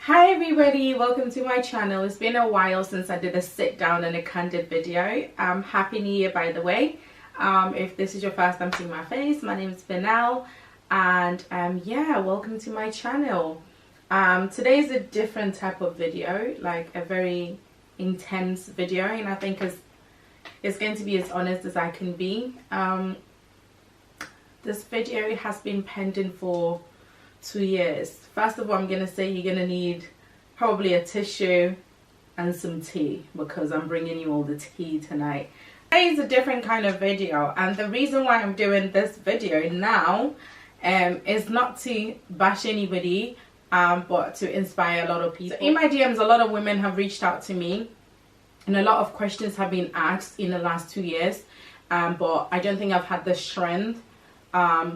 Hi everybody, welcome to my channel. It's been a while since I did a sit down and a candid video. Happy New Year, by the way. If this is your first time seeing my face, my name is Benel, and yeah, welcome to my channel. Today is a different type of video, like a very intense video, and I think it's going to be as honest as I can be. This video has been pending for 2 years. First of all, I'm gonna say you're gonna need probably a tissue and some tea, because I'm bringing you all the tea tonight. Today is a different kind of video, and the reason why I'm doing this video now is not to bash anybody, but to inspire a lot of people. In my DMs, a lot of women have reached out to me, and a lot of questions have been asked in the last 2 years, but I don't think I've had the strength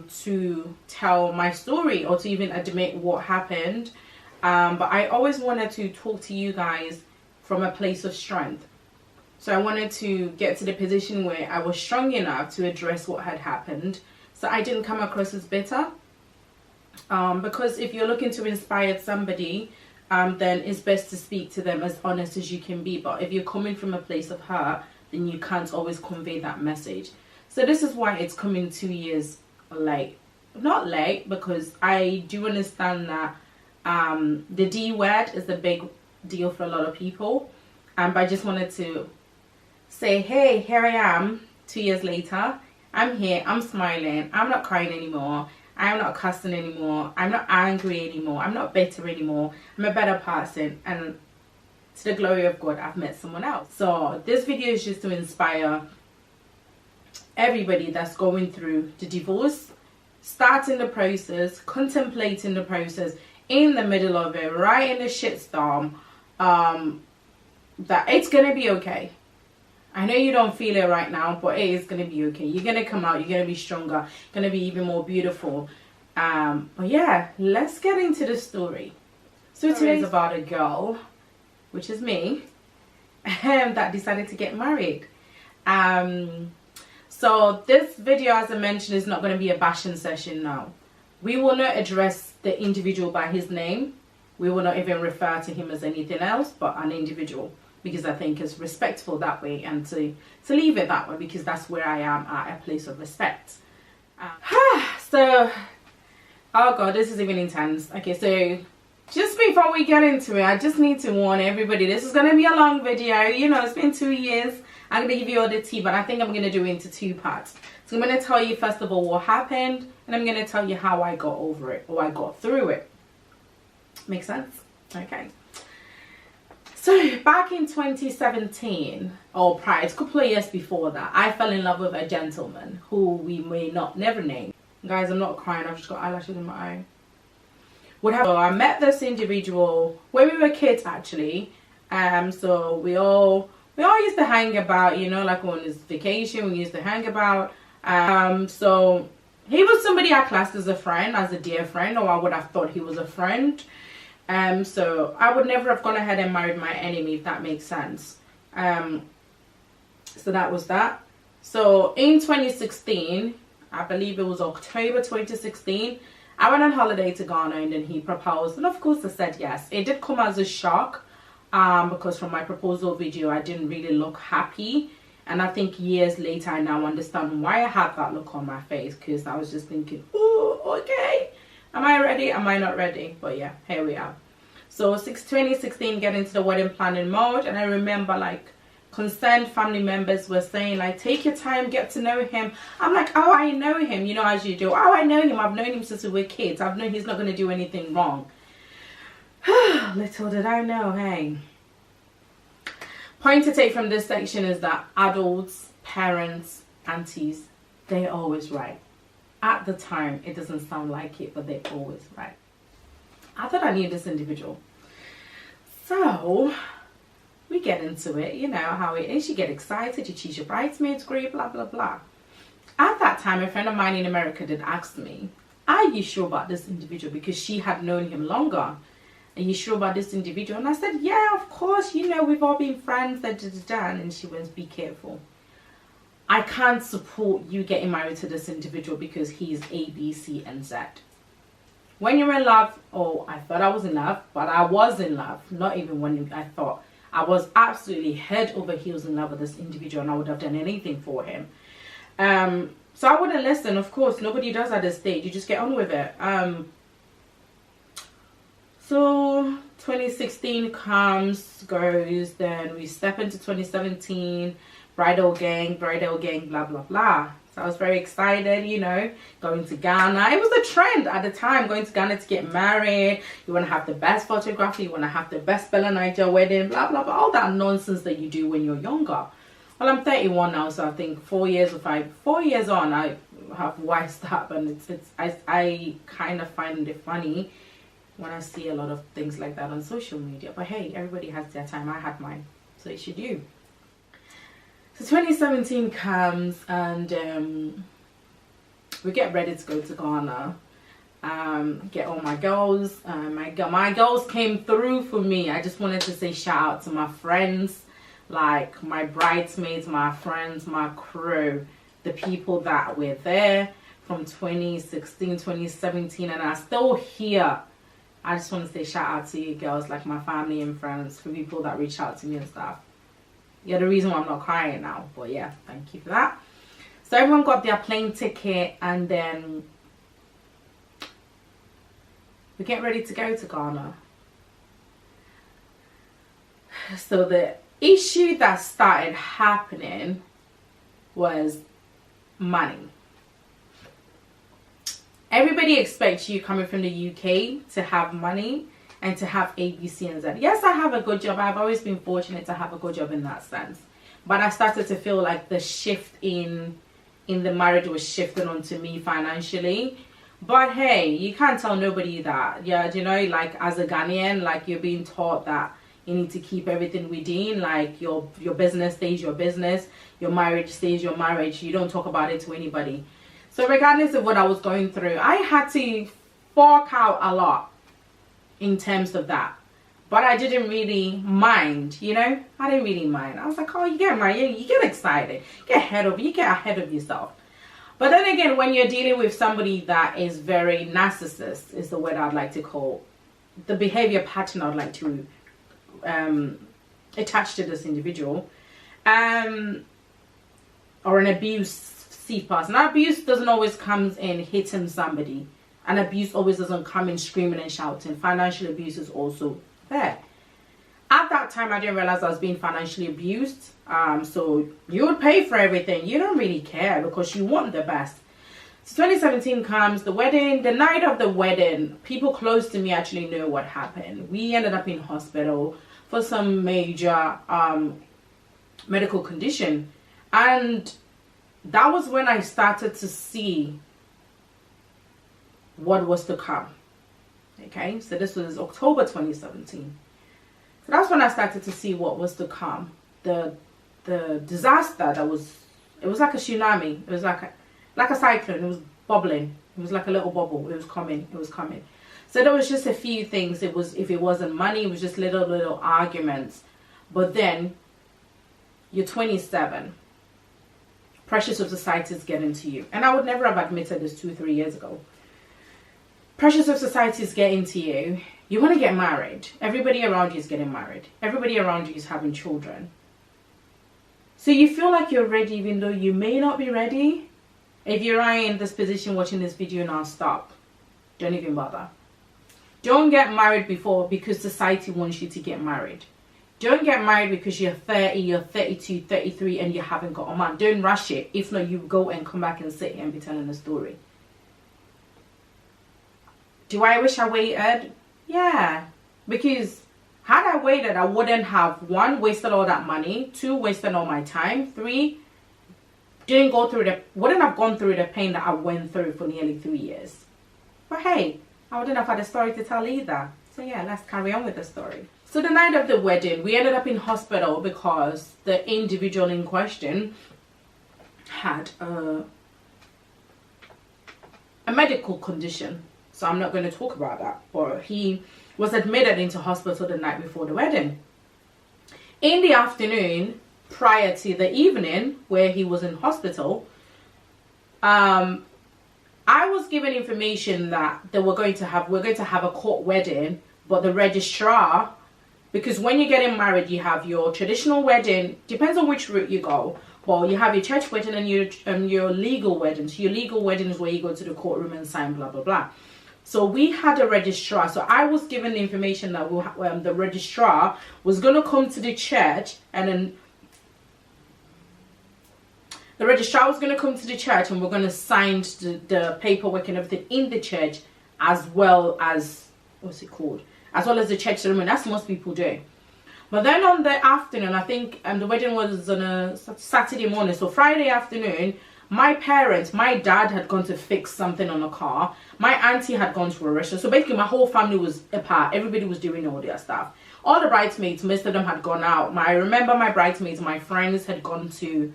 to tell my story or to even admit what happened, but I always wanted to talk to you guys from a place of strength. So I wanted to get to the position where I was strong enough to address what had happened, so I didn't come across as bitter, because if you're looking to inspire somebody, then it's best to speak to them as honest as you can be. But if you're coming from a place of hurt, then you can't always convey that message. So this is why it's coming 2 years late. Not late, because I do understand that the D word is a big deal for a lot of people. But I just wanted to say, hey, here I am 2 years later. I'm here, I'm smiling, I'm not crying anymore, I'm not cussing anymore, I'm not angry anymore, I'm not bitter anymore, I'm a better person, and to the glory of God, I've met someone else. So this video is just to inspire everybody that's going through the divorce, starting the process, contemplating the process, in the middle of it, right in the shitstorm, that it's gonna be okay. I know you don't feel it right now, but it is gonna be okay. You're gonna come out, you're gonna be stronger, gonna be even more beautiful. But yeah, let's get into the story. So today's about a girl, which is me, that decided to get married. So this video, as I mentioned, is not going to be a bashing session now. We will not address the individual by his name. We will not even refer to him as anything else but an individual, because I think it's respectful that way, and to leave it that way, because that's where I am, at a place of respect. So, oh God, this is even intense. Okay, so just before we get into it, I just need to warn everybody, this is going to be a long video. You know, it's been 2 years. I'm going to give you all the tea, but I think I'm going to do it into 2 parts. So I'm going to tell you, first of all, what happened, and I'm going to tell you how I got over it, or I got through it. Make sense? Okay. So back in 2017, or prior, it's a couple of years before that, I fell in love with a gentleman who we may never name. Guys, I'm not crying, I've just got eyelashes in my eye. So I met this individual when we were kids, actually. So we all used to hang about, you know, like on this vacation, we used to hang about. So he was somebody I classed as a friend, as a dear friend, or I would have thought he was a friend. So I would never have gone ahead and married my enemy, if that makes sense. So that was that. So in 2016, I believe it was October 2016, I went on holiday to Ghana, and then he proposed, and of course I said yes. It did come as a shock, because from my proposal video I didn't really look happy, and I think years later I now understand why I had that look on my face, because I was just thinking, oh, okay, am I ready, am I not ready? But yeah, here we are. So 2016, get into the wedding planning mode, and I remember like concerned family members were saying like, take your time, get to know him. I'm like, oh, I know him, you know, as you do. Oh, I know him, I've known him since we were kids, I've known he's not going to do anything wrong. Little did I know, hey. Point to take from this section is that adults, parents, aunties, they're always right. At the time, it doesn't sound like it, but they're always right. I thought I knew this individual. So we get into it, you know how it is. You get excited, you choose your bridesmaids group, blah, blah, blah. At that time, a friend of mine in America did ask me, are you sure about this individual? Because she had known him longer. Are you sure about this individual? And I said, yeah, of course, you know, we've all been friends, da, da, da, da. And she went, be careful. I can't support you getting married to this individual because he's A, B, C, and Z. When you're in love, oh, I thought I was in love, but I was in love. Not even when I thought. I was absolutely head over heels in love with this individual, and I would have done anything for him. So I wouldn't listen. Of course, nobody does at this stage. You just get on with it. So 2016 comes, goes, then we step into 2017, bridal gang, blah, blah, blah. So I was very excited, you know, going to Ghana. It was a trend at the time, going to Ghana to get married. You want to have the best photography, you want to have the best Bella Niger wedding, blah, blah, blah. All that nonsense that you do when you're younger. Well, I'm 31 now, so I think 4 years on, I have wised up, and I kind of find it funny when I see a lot of things like that on social media. But hey, everybody has their time. I had mine, so it should you. So 2017 comes, and we get ready to go to Ghana. Get all my girls. My girls came through for me. I just wanted to say shout out to my friends, like my bridesmaids, my friends, my crew, the people that were there from 2016, 2017, and are still here. I just want to say shout out to you girls, like my family and friends, for people that reach out to me and stuff. You're the reason why I'm not crying now, but yeah, thank you for that. So everyone got their plane ticket, and then we get ready to go to Ghana. So the issue that started happening was money. Everybody expects you coming from the UK to have money and to have A, B, C, and Z. Yes, I have a good job. I've always been fortunate to have a good job in that sense. But I started to feel like the shift in the marriage was shifting onto me financially. But hey, you can't tell nobody that. Yeah, you know, like as a Ghanaian, like you're being taught that you need to keep everything within, like your business stays your business, your marriage stays your marriage. You don't talk about it to anybody. So regardless of what I was going through, I had to fork out a lot in terms of that. But I didn't really mind, you know? I didn't really mind. I was like, oh, you get married, you get excited, you get ahead of yourself. But then again, when you're dealing with somebody that is very narcissist, is the word I'd like to call, the behavior pattern I'd like to attach to this individual, or an abuse person. Abuse doesn't always come in hitting somebody, and abuse always doesn't come in screaming and shouting. Financial abuse is also there. At that time, I didn't realize I was being financially abused. So you would pay for everything. You don't really care because you want the best. So 2017 comes, the wedding, the night of the wedding, people close to me actually know what happened. We ended up in hospital for some major medical condition, and that was when I started to see what was to come. Okay, so this was October 2017. So that's when I started to see what was to come. The disaster that was, it was like a tsunami. It was like a cyclone. It was bubbling. It was like a little bubble. It was coming. It was coming. So there was just a few things. It was, if it wasn't money, it was just little arguments. But then you're 27. Pressures of society is getting to you. And I would never have admitted this 2-3 years ago. Pressures of society is getting to you. You want to get married. Everybody around you is getting married. Everybody around you is having children. So you feel like you're ready even though you may not be ready. If you're in this position watching this video now, stop. Don't even bother. Don't get married because society wants you to get married. Don't get married because you're 30, you're 32, 33 and you haven't got a man. Don't rush it. If not, you go and come back and sit here and be telling a story. Do I wish I waited? Yeah. Because had I waited, I wouldn't have, 1, wasted all that money, 2, wasted all my time, 3, wouldn't have gone through the pain that I went through for nearly 3 years. But hey, I wouldn't have had a story to tell either. So yeah, let's carry on with the story. So the night of the wedding, we ended up in hospital because the individual in question had a medical condition. So I'm not going to talk about that. But he was admitted into hospital the night before the wedding. In the afternoon, prior to the evening where he was in hospital, I was given information that we're going to have a court wedding, but the registrar, because when you're getting married, you have your traditional wedding, depends on which route you go. Well, you have your church wedding and your legal wedding. So your legal wedding is where you go to the courtroom and sign, blah, blah, blah. So we had a registrar. So I was given the information that the registrar was going to come to the church, and then the registrar was going to come to the church, and we're going to sign the paperwork and everything in the church, as well as, what's it called? As well as the church ceremony. That's what most people do. But then on the afternoon, I think the wedding was on a Saturday morning. So Friday afternoon, my dad had gone to fix something on the car. My auntie had gone to a restaurant. So basically my whole family was apart. Everybody was doing all their stuff. All the bridesmaids, most of them had gone out. I remember my bridesmaids, my friends had gone to,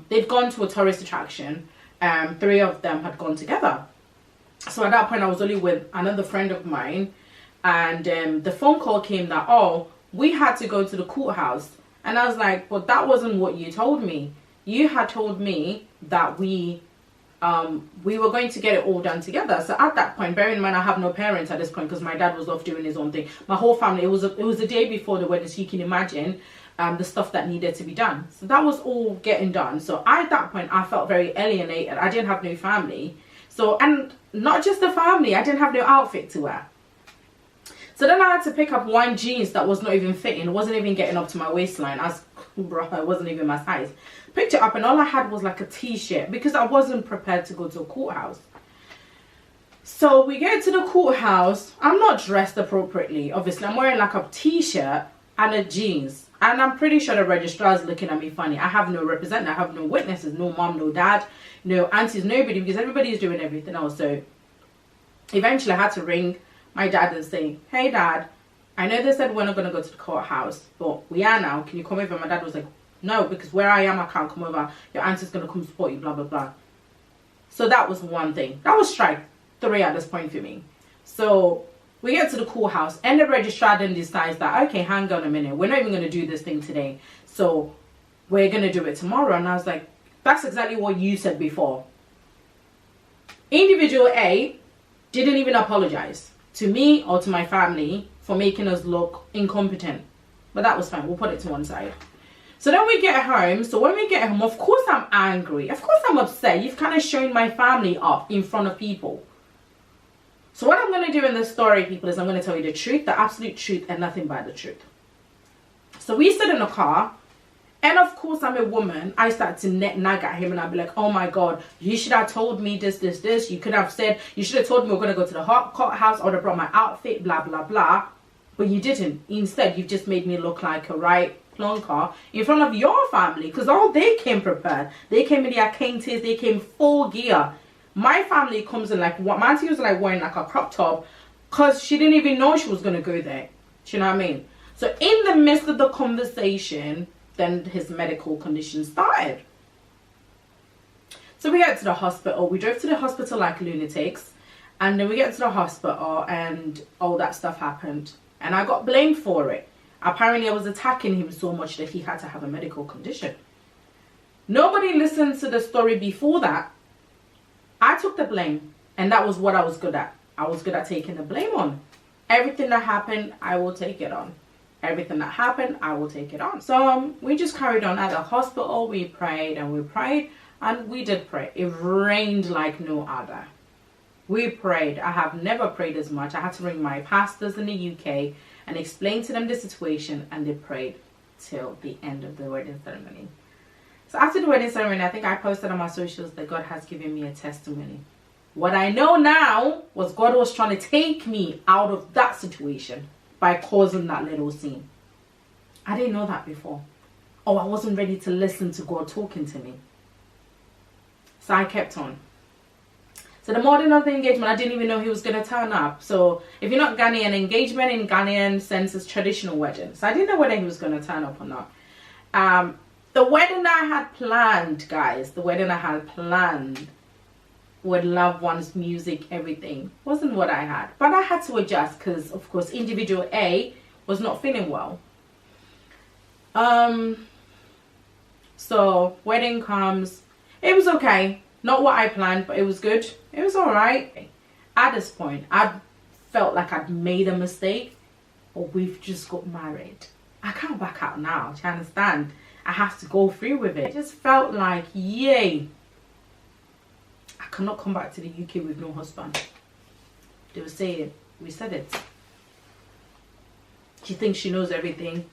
they'd gone to a tourist attraction. 3 of them had gone together. So at that point, I was only with another friend of mine. And the phone call came that, oh, we had to go to the courthouse. And I was like, but that wasn't what you told me. You had told me that we were going to get it all done together. So at that point, bearing in mind I have no parents at this point because my dad was off doing his own thing. My whole family, it was the day before the wedding, so you can imagine the stuff that needed to be done. So that was all getting done. So at that point, I felt very alienated. I didn't have no family. So, and not just the family, I didn't have no outfit to wear. So then I had to pick up one jeans that was not even fitting. It wasn't even getting up to my waistline. It wasn't even my size. Picked it up and all I had was like a t-shirt because I wasn't prepared to go to a courthouse. So we get to the courthouse. I'm not dressed appropriately. Obviously, I'm wearing like a t-shirt and a jeans. And I'm pretty sure the registrar is looking at me funny. I have no representative. I have no witnesses. No mom, no dad, no aunties, nobody, because everybody is doing everything else. So eventually I had to ring my dad and say, hey dad, I know they said we're not going to go to the courthouse, but we are now. Can you come over? My dad was like, no, because where I am, I can't come over. Your auntie's going to come support you, blah, blah, blah. So that was one thing. That was strike 3 at this point for me. So we get to the courthouse and the registrar then decides that, okay, hang on a minute. We're not even going to do this thing today. So we're going to do it tomorrow. And I was like, that's exactly what you said before. Individual A didn't even apologize to me or to my family for making us look incompetent. But that was fine. We'll put it to one side. So then we get home. So when we get home, of course I'm angry. Of course I'm upset. You've kind of shown my family up in front of people. So what I'm going to do in this story, people, is I'm going to tell you the truth, the absolute truth, and nothing but the truth. So we sit in the car. And of course, I'm a woman. I start to nag at him and I'll be like, oh my God, you should have told me this. You could have said, you should have told me we're going to go to the courthouse. I would have brought my outfit, blah, blah, blah. But you didn't. Instead, you've just made me look like a right plonker in front of your family. Because all they came prepared. They came in their kentes. They came full gear. My family comes in like, what my auntie was like wearing like a crop top. Because she didn't even know she was going to go there. Do you know what I mean? So in the midst of the conversation, then his medical condition started. So we get to the hospital. We drove to the hospital like lunatics. And then we get to the hospital and all that stuff happened. And I got blamed for it. Apparently I was attacking him so much that he had to have a medical condition. Nobody listened to the story before that. I took the blame. And that was what I was good at. I was good at taking the blame on. Everything that happened, I will take it on. Everything that happened, I will take it on. So we just carried on at the hospital. We prayed and we prayed and we did pray. It rained like no other. We prayed. I have never prayed as much. I had to ring my pastors in the UK and explain to them the situation, and they prayed till the end of the wedding ceremony. So after the wedding ceremony, I think I posted on my socials that God has given me a testimony. What I know now was God was trying to take me out of that situation by causing that little scene. I didn't know that before. Oh, I wasn't ready to listen to God talking to me. So I kept on. So the morning of the engagement, I didn't even know he was going to turn up. So if you're not Ghanaian, engagement in Ghanaian sense is traditional wedding. So I didn't know whether he was going to turn up or not. The wedding I had planned, guys, the wedding I had planned with loved ones, music, everything, wasn't what I had. But I had to adjust because, of course, individual A was not feeling well. So wedding comes. It was okay. Not what I planned, but it was good. It was alright. At this point, I felt like I'd made a mistake, or we've just got married. I can't back out now, do you understand? I have to go through with it. It just felt like, yay. I cannot come back to the UK with no husband. They were saying, we said it. She thinks she knows everything.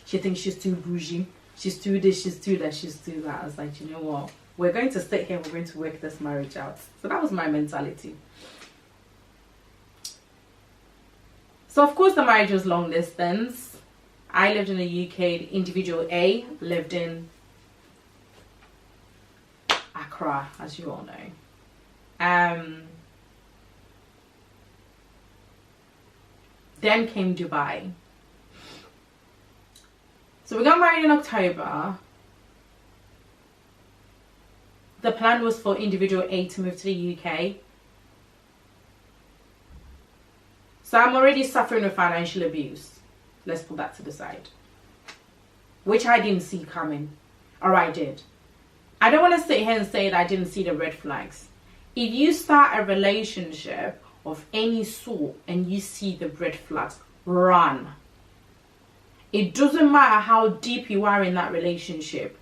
She thinks she's too bougie. She's too this, she's too that, she's too that. I was like, you know what? We're going to sit here, we're going to work this marriage out. So that was my mentality. So of course the marriage was long distance. I lived in the UK, the individual A lived in Accra, as you all know. Then came Dubai. So we got married in October. The plan was for individual A to move to the UK. So I'm already suffering with financial abuse. Let's put that to the side. Which I didn't see coming. Or I did. I don't want to sit here and say that I didn't see the red flags. If you start a relationship of any sort and you see the red flags, run. It doesn't matter how deep you are in that relationship,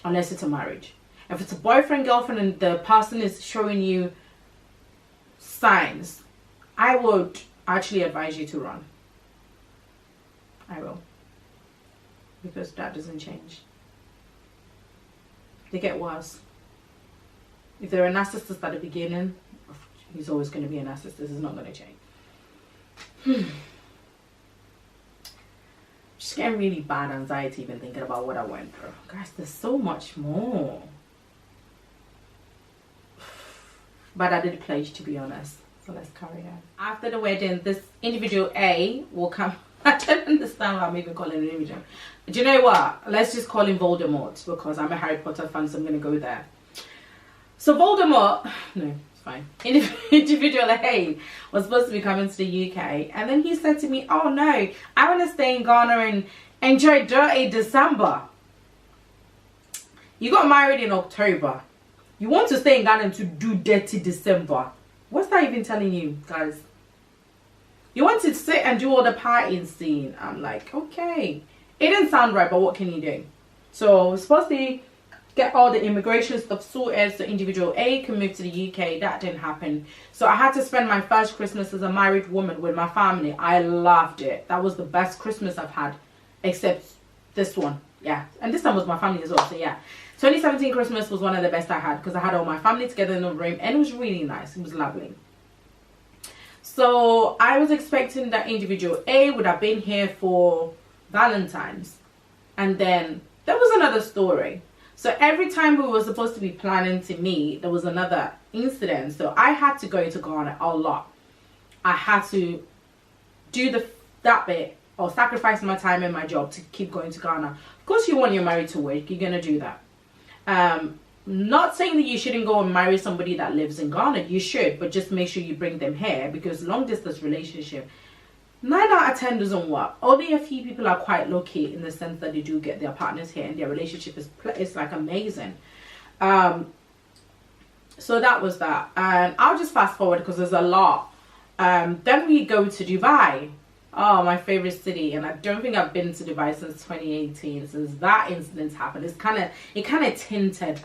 unless it's a marriage. If it's a boyfriend, girlfriend, and the person is showing you signs, I would actually advise you to run. I will. Because that doesn't change. They get worse. If they're a narcissist at the beginning, he's always going to be a narcissist. It's not going to change. Just getting really bad anxiety even thinking about what I went through. Guys, there's so much more. But I did pledge, to be honest. So let's carry on. After the wedding, this individual A will come. I don't understand why I'm even calling him an individual. Do you know what? Let's just call him Voldemort, because I'm a Harry Potter fan, so I'm going to go there. So Voldemort, no, it's fine. Individual A was supposed to be coming to the UK. And then he said to me, oh no, I want to stay in Ghana and enjoy dirty December. You got married in October. You want to stay in Ghana to do dirty December. What's that even telling you, guys? You want to sit and do all the partying scene. I'm like, okay. It didn't sound right, but what can you do? So we're supposed to get all the immigration stuff sorted so individual A can move to the UK. That didn't happen. So I had to spend my first Christmas as a married woman with my family. I loved it. That was the best Christmas I've had, except this one. Yeah. And this time was my family as well. So yeah. 2017 Christmas was one of the best I had because I had all my family together in the room and it was really nice. It was lovely. So I was expecting that individual A would have been here for Valentine's. And then there was another story. So every time we were supposed to be planning to meet, there was another incident. So I had to go to Ghana a lot. I had to do that bit or sacrifice my time and my job to keep going to Ghana. Of course, when you're married to work, you're going to do that. Not saying that you shouldn't go and marry somebody that lives in Ghana. You should, but just make sure you bring them here, because long distance relationship, 9 out of 10 doesn't work. Only a few people are quite lucky in the sense that they do get their partners here and their relationship is like amazing. So that was that, and I'll just fast forward because there's a lot. Then we go to Dubai. Oh, my favorite city, and I don't think I've been to Dubai since 2018. Since that incident happened, it kind of tinted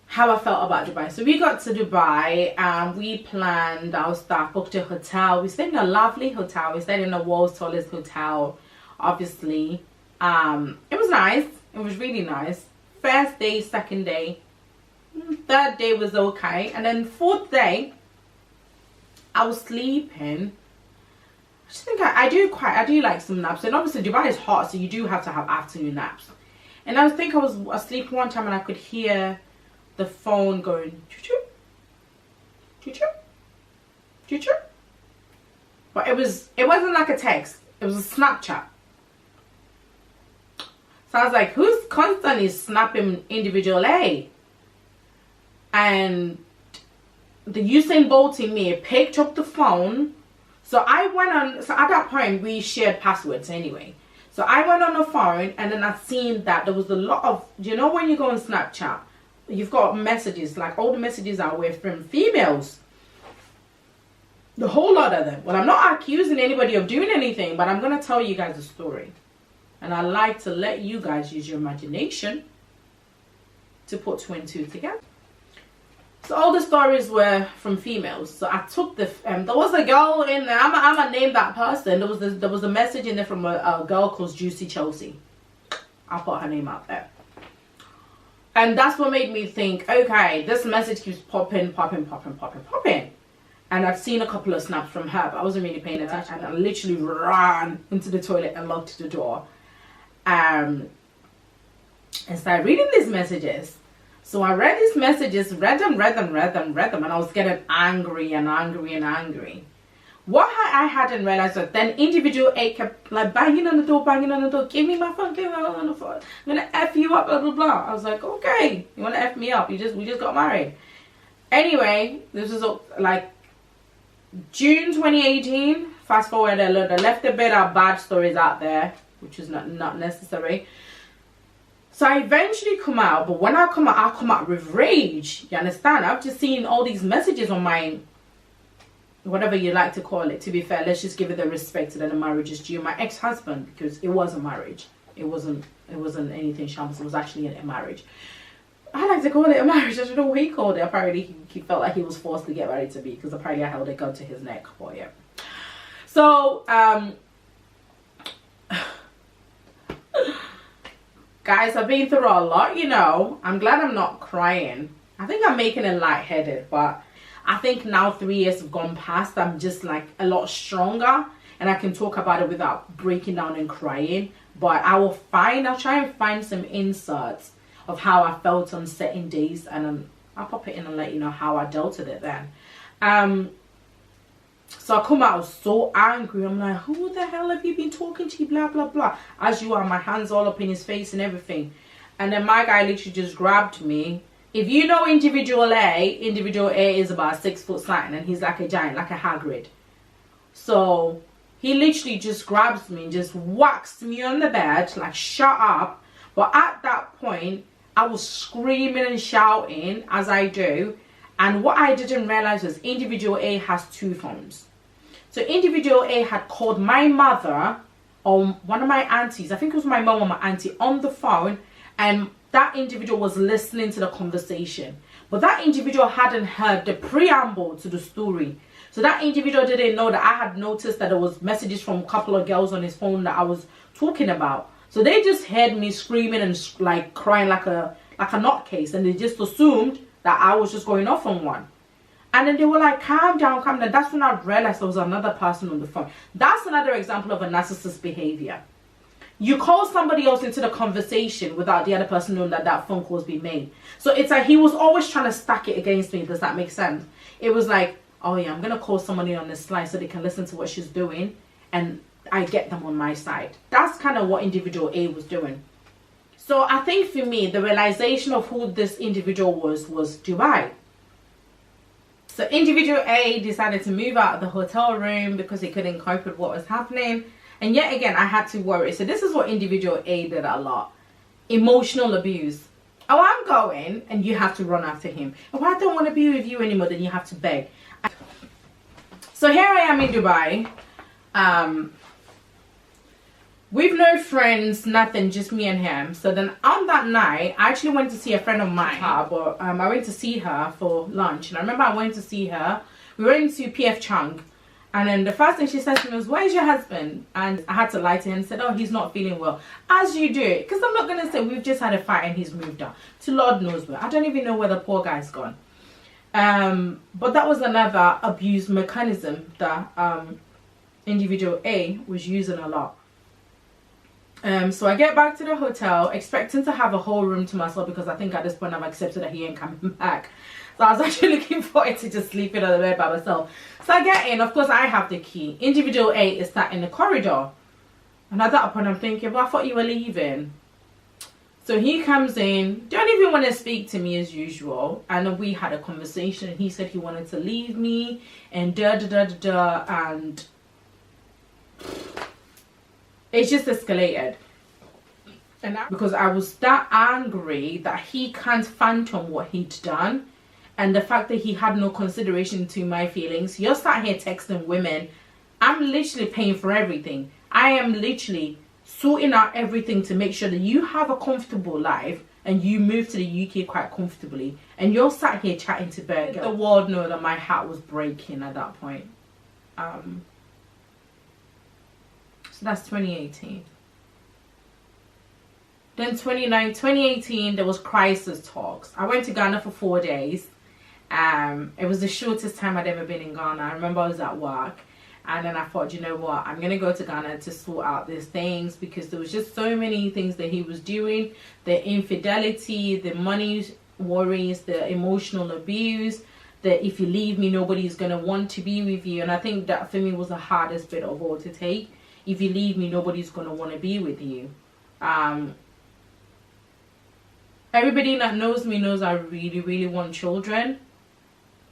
how I felt about Dubai. So we got to Dubai and we planned our stuff, booked a hotel. We stayed in a lovely hotel. We stayed in the world's tallest hotel, obviously. It was nice. It was really nice. First day, second day, third day was okay, and then fourth day, I was sleeping. I just think I do like some naps, and obviously Dubai is hot, so you do have to have afternoon naps. And I think I was asleep one time and I could hear the phone going choo-choo, choo-choo, choo-choo. But it wasn't like a text, it was a Snapchat. So I was like, who's constantly snapping individual A? And the Usain Bolt in me picked up the phone. So I went on, so at that point we shared passwords anyway. So I went on the phone and then I seen that there was a lot of, you know when you go on Snapchat, you've got messages, like all the messages are with from females. The whole lot of them. Well, I'm not accusing anybody of doing anything, but I'm going to tell you guys a story. And I like to let you guys use your imagination to put two and two together. So all the stories were from females. So I took the there was a girl in there. I'm gonna name that person. There was a message in there from a girl called Juicy Chelsea. I'll put her name out there. And that's what made me think, okay, this message keeps popping. And I've seen a couple of snaps from her, but I wasn't really paying attention. And I literally ran into the toilet and locked the door. And started reading these messages. So I read these messages, read them, and I was getting angry. What I hadn't realized was then individual A kept like banging on the door, give me my phone, I'm gonna F you up, blah blah blah. I was like, okay, you wanna F me up? We just got married. Anyway, this was like June 2018. Fast forward a little, I left a bit of bad stories out there, which is not necessary. So I eventually come out, but when I come out, I'll come out with rage. You understand? I've just seen all these messages on my, whatever you like to call it. To be fair, let's just give it the respect that a marriage is due. My ex-husband, because it was a marriage. It wasn't anything shambles. It was actually a marriage. I like to call it a marriage. I don't know what he called it. Apparently, he felt like he was forced to get married to me because apparently I held a gun to his neck for him. So, guys, I've been through a lot, you know. I'm glad I'm not crying. I think I'm making it lightheaded, but I think now 3 years have gone past, I'm just like a lot stronger and I can talk about it without breaking down and crying. But I'll try and find some inserts of how I felt on certain days, and I'll pop it in and let you know how I dealt with it then. So I come out so angry. I'm like, who the hell have you been talking to? Blah, blah, blah. As you are, my hands all up in his face and everything. And then my guy literally just grabbed me. If you know individual A is about 6 foot something, and he's like a giant, like a Hagrid. So he literally just grabs me and just whacks me on the bed, like, shut up. But at that point, I was screaming and shouting, as I do. And what I didn't realize was individual A has 2 phones. So individual A had called my mother or one of my aunties, I think it was my mom or my auntie, on the phone, and that individual was listening to the conversation. But that individual hadn't heard the preamble to the story. So that individual didn't know that I had noticed that there was messages from a couple of girls on his phone that I was talking about. So they just heard me screaming and like crying like a nutcase, and they just assumed that I was just going off on one. And then they were like, calm down, calm down. That's when I realized there was another person on the phone. That's another example of a narcissist behavior. You call somebody else into the conversation without the other person knowing that that phone call's been made. So it's like he was always trying to stack it against me. Does that make sense? It was like, oh yeah, I'm going to call somebody on this line so they can listen to what she's doing, and I get them on my side. That's kind of what individual A was doing. So I think for me, the realization of who this individual was Dubai. So individual A decided to move out of the hotel room because he couldn't cope with what was happening. And yet again, I had to worry. So this is what individual A did a lot. Emotional abuse. Oh, I'm going, and you have to run after him. Oh, I don't want to be with you anymore, then you have to beg. So here I am in Dubai. We've no friends, nothing, just me and him. So then on that night, I actually went to see a friend of mine. But I went to see her for lunch. And I remember I went to see her. We went into PF Chang. And then the first thing she said to me was, where's your husband? And I had to lie to him and said, oh, he's not feeling well. As you do. Because I'm not going to say we've just had a fight and he's moved on. To Lord knows where. I don't even know where the poor guy's gone. But that was another abuse mechanism that individual A was using a lot. So I get back to the hotel expecting to have a whole room to myself, because I think at this point I've accepted that he ain't coming back. So I was actually looking forward to just sleeping on the bed by myself. So I get in, of course I have the key. Individual A is sat in the corridor. And at that point I'm thinking, well, I thought you were leaving. So he comes in, don't even want to speak to me as usual. And we had a conversation and he said he wanted to leave me and and it's just escalated. because I was that angry that he can't phantom what he'd done, and the fact that he had no consideration to my feelings. You're sat here texting women. I'm literally paying for everything. I am literally sorting out everything to make sure that you have a comfortable life and you move to the UK quite comfortably, and you're sat here chatting to Berg. The world know that my heart was breaking at that point. So that's 2018. Then 2018, there was crisis talks. I went to Ghana for 4 days. It was the shortest time I'd ever been in Ghana. I remember I was at work, and then I thought, you know what, I'm gonna go to Ghana to sort out these things, because there was just so many things that he was doing: the infidelity, the money worries, the emotional abuse, that if you leave me, nobody's gonna want to be with you. And I think that for me was the hardest bit of all to take. If you leave me, nobody's gonna want to be with you. Everybody that knows me knows I really want children.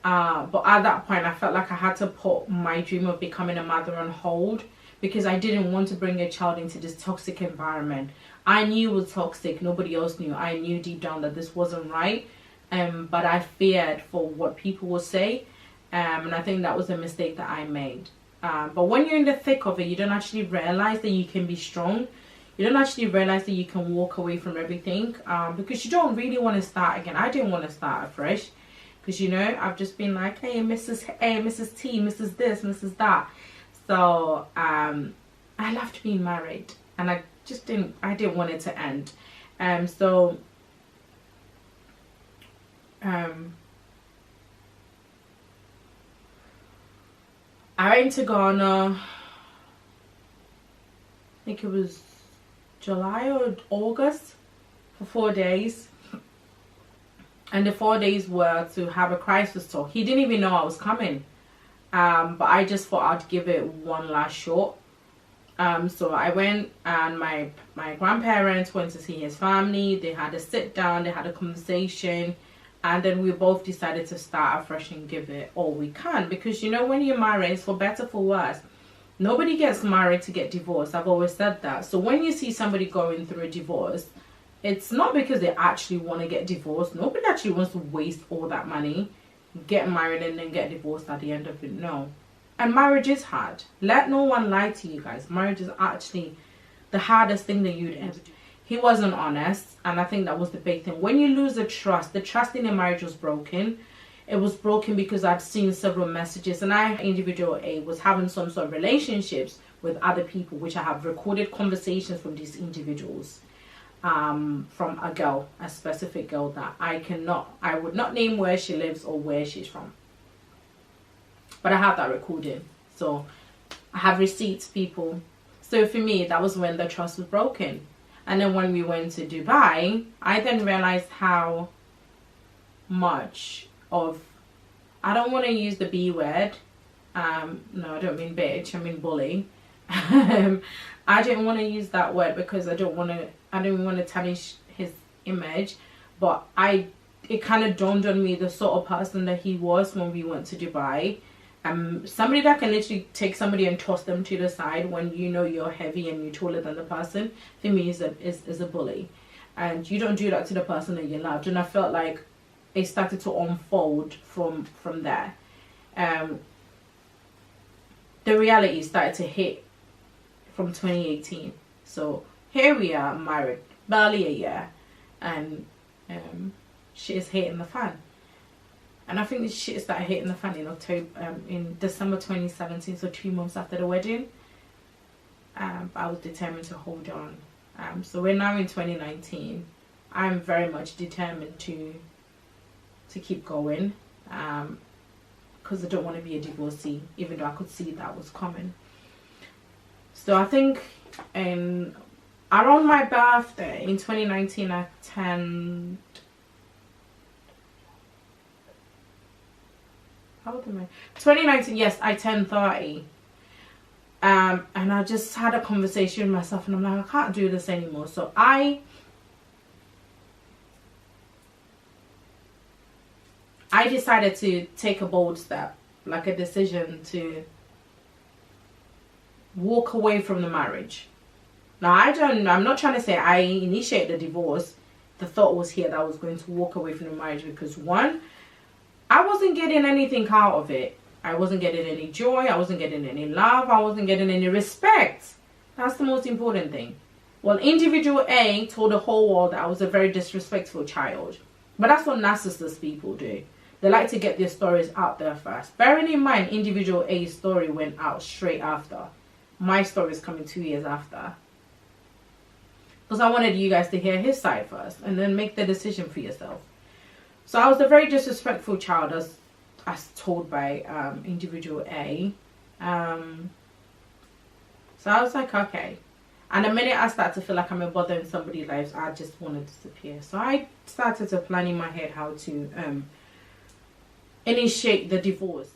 But at that point, I felt like I had to put my dream of becoming a mother on hold, because I didn't want to bring a child into this toxic environment. I knew it was toxic. Nobody else knew. I knew deep down that this wasn't right. But I feared for what people would say. And I think that was a mistake that I made. But when you're in the thick of it, you don't actually realize that you can be strong. You don't actually realize that you can walk away from everything, because you don't really want to start again. I didn't want to start afresh, because, you know, I've just been like, hey, Mrs. T, Mrs. this, Mrs. that. So I loved being married, and I didn't want it to end. I went to Ghana, I think it was July or August, for 4 days. And the 4 days were to have a crisis talk. He didn't even know I was coming. But I just thought I'd give it one last shot. So I went, and my grandparents went to see his family. They had a sit down, they had a conversation. And then we both decided to start afresh and give it all we can. Because, you know, when you're married, it's for better, for worse. Nobody gets married to get divorced. I've always said that. So when you see somebody going through a divorce, it's not because they actually want to get divorced. Nobody actually wants to waste all that money, get married, and then get divorced at the end of it. No. And marriage is hard. Let no one lie to you guys. Marriage is actually the hardest thing that you'd ever do. He wasn't honest, and I think that was the big thing. When you lose the trust in a marriage was broken. It was broken because I'd seen several messages, and I, individual A, was having some sort of relationships with other people, which I have recorded conversations from these individuals, from a specific girl that I would not name where she lives or where she's from, but I have that recording, so I have receipts, people. So for me, that was when the trust was broken. And then when we went to Dubai, I then realized how much of, I don't want to use the B word, no, I don't mean bitch, I mean bully. I didn't want to use that word because I didn't want to tarnish his image, but it kind of dawned on me the sort of person that he was when we went to Dubai. Somebody that can literally take somebody and toss them to the side when you know you're heavy and you're taller than the person, for me is a bully. And you don't do that to the person that you loved. And I felt like it started to unfold from there. The reality started to hit from 2018. So here we are, married barely a year, and shit is hitting the fan. And I think this shit started hitting the fan in December 2017, so 2 months after the wedding. I was determined to hold on. So we're now in 2019. I'm very much determined to keep going, because I don't want to be a divorcee, even though I could see that was coming. So I think around my birthday in 2019, I turned, how old am I? 2019, yes, I turned 30. And I just had a conversation with myself, and I'm like, I can't do this anymore. So I decided to take a bold step, like a decision to walk away from the marriage. Now, I'm not trying to say I initiated the divorce. The thought was here that I was going to walk away from the marriage because, one, I wasn't getting anything out of it. I wasn't getting any joy. I wasn't getting any love. I wasn't getting any respect. That's the most important thing. Well, individual A told the whole world that I was a very disrespectful child. But that's what narcissist people do. They like to get their stories out there first. Bearing in mind, individual A's story went out straight after. My story is coming 2 years after. Because I wanted you guys to hear his side first and then make the decision for yourself. So I was a very disrespectful child as told by individual A. So I was like, okay. And the minute I started to feel like I'm a bother in somebody's lives, I just want to disappear. So I started to plan in my head how to initiate the divorce.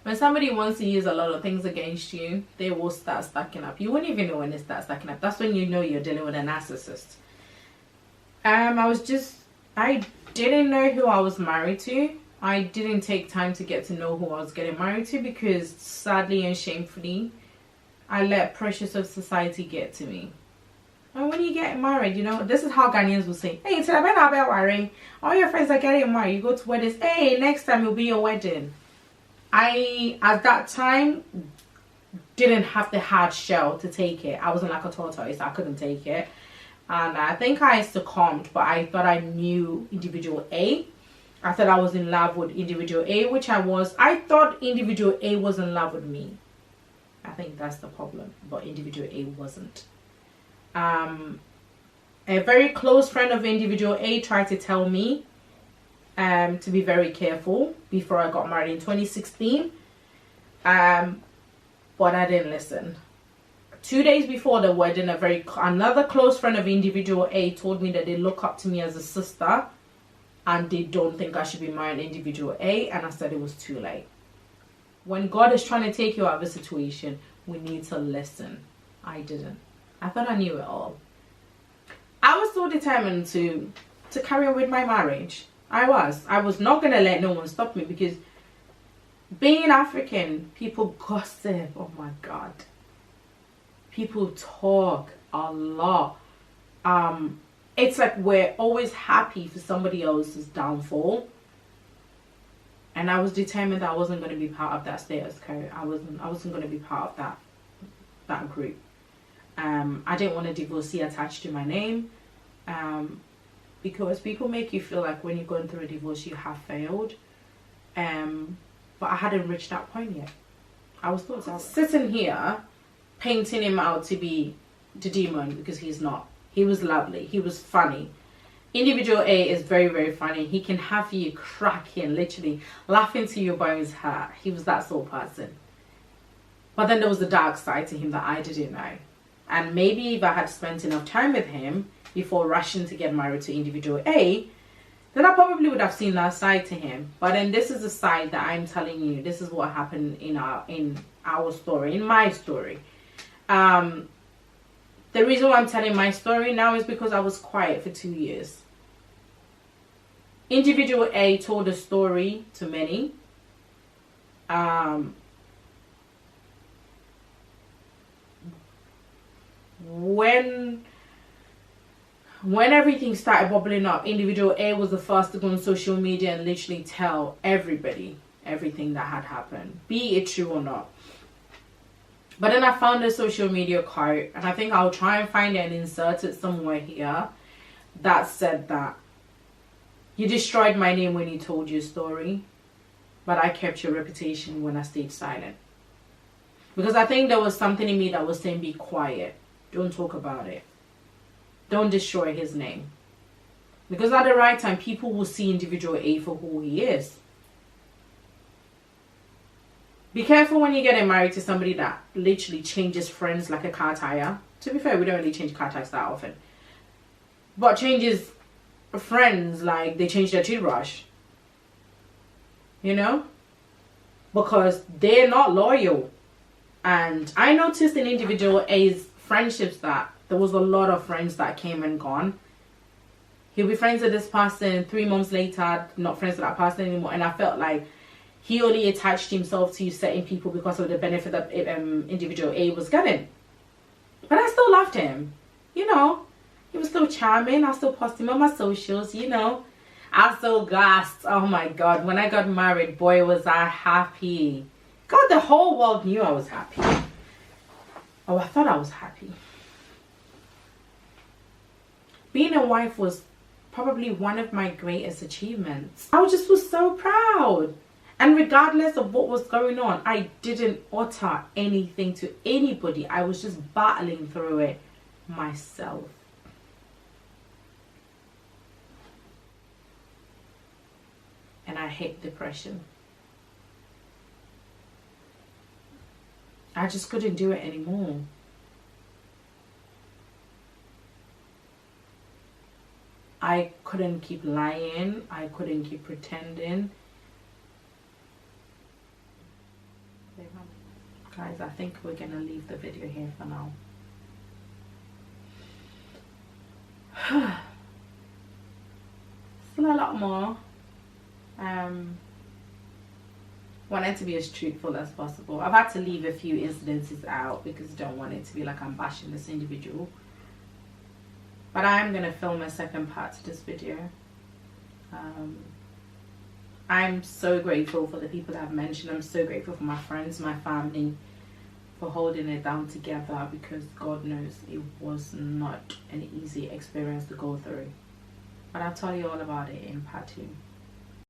When somebody wants to use a lot of things against you, they will start stacking up. You won't even know when they start stacking up. That's when you know you're dealing with a narcissist. I didn't know who I was married to. I didn't take time to get to know who I was getting married to because sadly and shamefully, I let pressures of society get to me. And when you get married, you know, this is how Ghanaians will say, hey, it's about worrying. All your friends are getting married. You go to weddings. Hey, next time will be your wedding. I, at that time, didn't have the hard shell to take it. I wasn't like a tortoise. I couldn't take it. And I think I succumbed, but I thought I knew individual A. I thought I was in love with individual A, which I was. I thought individual A was in love with me. I think that's the problem, but individual A wasn't. A very close friend of individual A tried to tell me to be very careful before I got married in 2016. But I didn't listen. 2 days before the wedding, another close friend of individual A told me that they look up to me as a sister and they don't think I should be married individual A, and I said it was too late. When God is trying to take you out of a situation, we need to listen. I didn't. I thought I knew it all. I was so determined to carry on with my marriage. I was not going to let no one stop me because being African, people gossip. Oh my God. People talk a lot. It's like we're always happy for somebody else's downfall. And I was determined that I wasn't going to be part of that status quo. I wasn't going to be part of that group. I didn't want a divorcee attached to my name. Because people make you feel like when you're going through a divorce you have failed. But I hadn't reached that point yet. I was still sitting here painting him out to be the demon because he's not. He was lovely. He was funny. Individual A is very, very funny. He can have you cracking, literally laughing to your bones hurt. He was that sort of person. But then there was the dark side to him that I didn't know. And maybe if I had spent enough time with him before rushing to get married to individual A, then I probably would have seen that side to him. But then this is the side that I'm telling you. This is what happened in our story, in my story. The reason why I'm telling my story now is because I was quiet for 2 years. Individual A told a story to many. When everything started bubbling up, individual A was the first to go on social media and literally tell everybody everything that had happened, be it true or not. But then I found a social media quote, and I think I'll try and find it and insert it somewhere here, that said that you destroyed my name when you told your story, but I kept your reputation when I stayed silent. Because I think there was something in me that was saying, be quiet. Don't talk about it. Don't destroy his name. Because at the right time, people will see individual A for who he is. Be careful when you're getting married to somebody that literally changes friends like a car tire. To be fair, we don't really change car tires that often. But changes friends like they change their toothbrush. You know? Because they're not loyal. And I noticed in individual A's friendships that there was a lot of friends that came and gone. He'll be friends with this person, 3 months later, not friends with that person anymore. And I felt like he only attached himself to certain people because of the benefit that individual A was getting. But I still loved loved him. You know, he was still charming. I still post him on my socials, you know. I still gasped. Oh my God. When I got married, boy, was I happy. God, the whole world knew I was happy. Oh, I thought I was happy. Being a wife was probably one of my greatest achievements. I just was so proud. And regardless of what was going on, I didn't utter anything to anybody. I was just battling through it myself. And I hate depression. I just couldn't do it anymore. I couldn't keep lying. I couldn't keep pretending. Guys, I think we're gonna leave the video here for now. Still a lot more. Wanted to be as truthful as possible. I've had to leave a few incidences out because I don't want it to be like I'm bashing this individual. But I am going to film a second part to this video. I'm so grateful for the people that I've mentioned. I'm so grateful for my friends, my family, for holding it down together, because God knows it was not an easy experience to go through. But I'll tell you all about it in part 2.